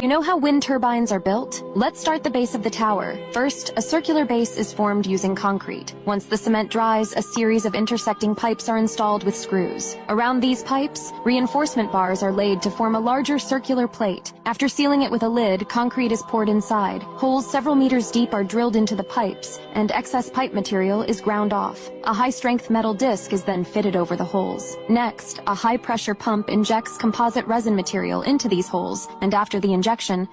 You know how wind turbines are built? Let's start the base of the tower. First, a circular base is formed using concrete. Once the cement dries, a series of intersecting pipes are installed with screws. Around these pipes, reinforcement bars are laid to form a larger circular plate. After sealing it with a lid, concrete is poured inside. Holes several meters deep are drilled into the pipes, and excess pipe material is ground off. A high-strength metal disc is then fitted over the holes. Next, a high-pressure pump injects composite resin material into these holes, and after the injection,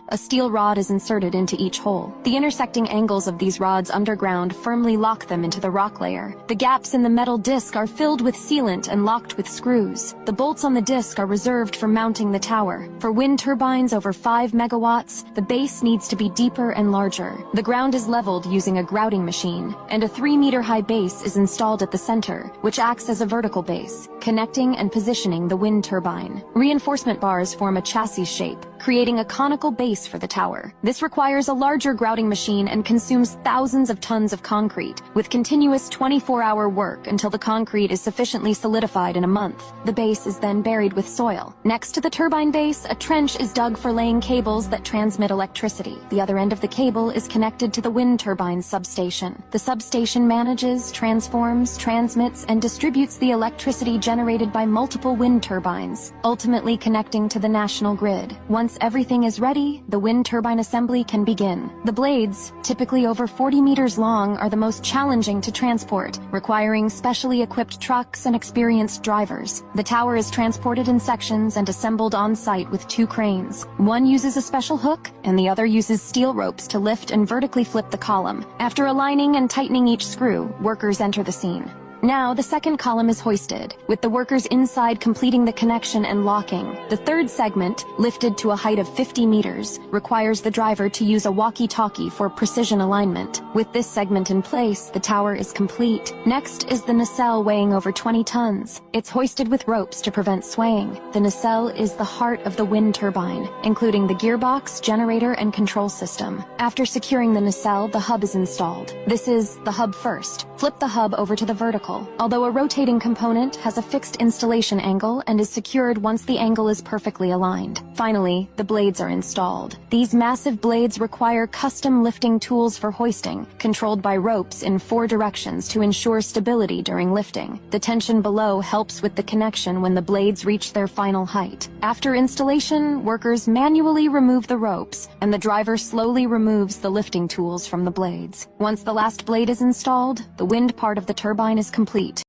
a steel rod is inserted into each hole. The intersecting angles of these rods underground firmly lock them into the rock layer. The gaps in the metal disc are filled with sealant and locked with screws. The bolts on the disc are reserved for mounting the tower. For wind turbines over 5 megawatts, the base needs to be deeper and larger. The ground is leveled using a grouting machine, and a 3-meter-high base is installed at the center, which acts as a vertical base, connecting and positioning the wind turbine. Reinforcement bars form a chassis shape, creating a conical base for the tower. This requires a larger grouting machine and consumes thousands of tons of concrete, with continuous 24-hour work until the concrete is sufficiently solidified in a month. The base is then buried with soil. Next to the turbine base, a trench is dug for laying cables that transmit electricity. The other end of the cable is connected to the wind turbine substation. The substation manages, transforms, transmits, and distributes the electricity generated by multiple wind turbines, ultimately connecting to the national grid. Once everything is ready, the wind turbine assembly can begin. The blades, typically over 40 meters long, are the most challenging to transport, requiring specially equipped trucks and experienced drivers. The tower is transported in sections and assembled on site with 2 cranes. One uses a special hook, and the other uses steel ropes to lift and vertically flip the column. After aligning and tightening each screw, workers enter the scene. Now, the second column is hoisted, with the workers inside completing the connection and locking. The third segment, lifted to a height of 50 meters, requires the driver to use a walkie-talkie for precision alignment. With this segment in place, the tower is complete. Next is the nacelle, weighing over 20 tons. It's hoisted with ropes to prevent swaying. The nacelle is the heart of the wind turbine, including the gearbox, generator, and control system. After securing the nacelle, the hub is installed. This is the hub first. Flip the hub over to the vertical. Although a rotating component has a fixed installation angle and is secured once the angle is perfectly aligned. Finally, the blades are installed. These massive blades require custom lifting tools for hoisting, controlled by ropes in 4 directions to ensure stability during lifting. The tension below helps with the connection when the blades reach their final height. After installation, workers manually remove the ropes, and the driver slowly removes the lifting tools from the blades. Once the last blade is installed, the wind part of the turbine is complete.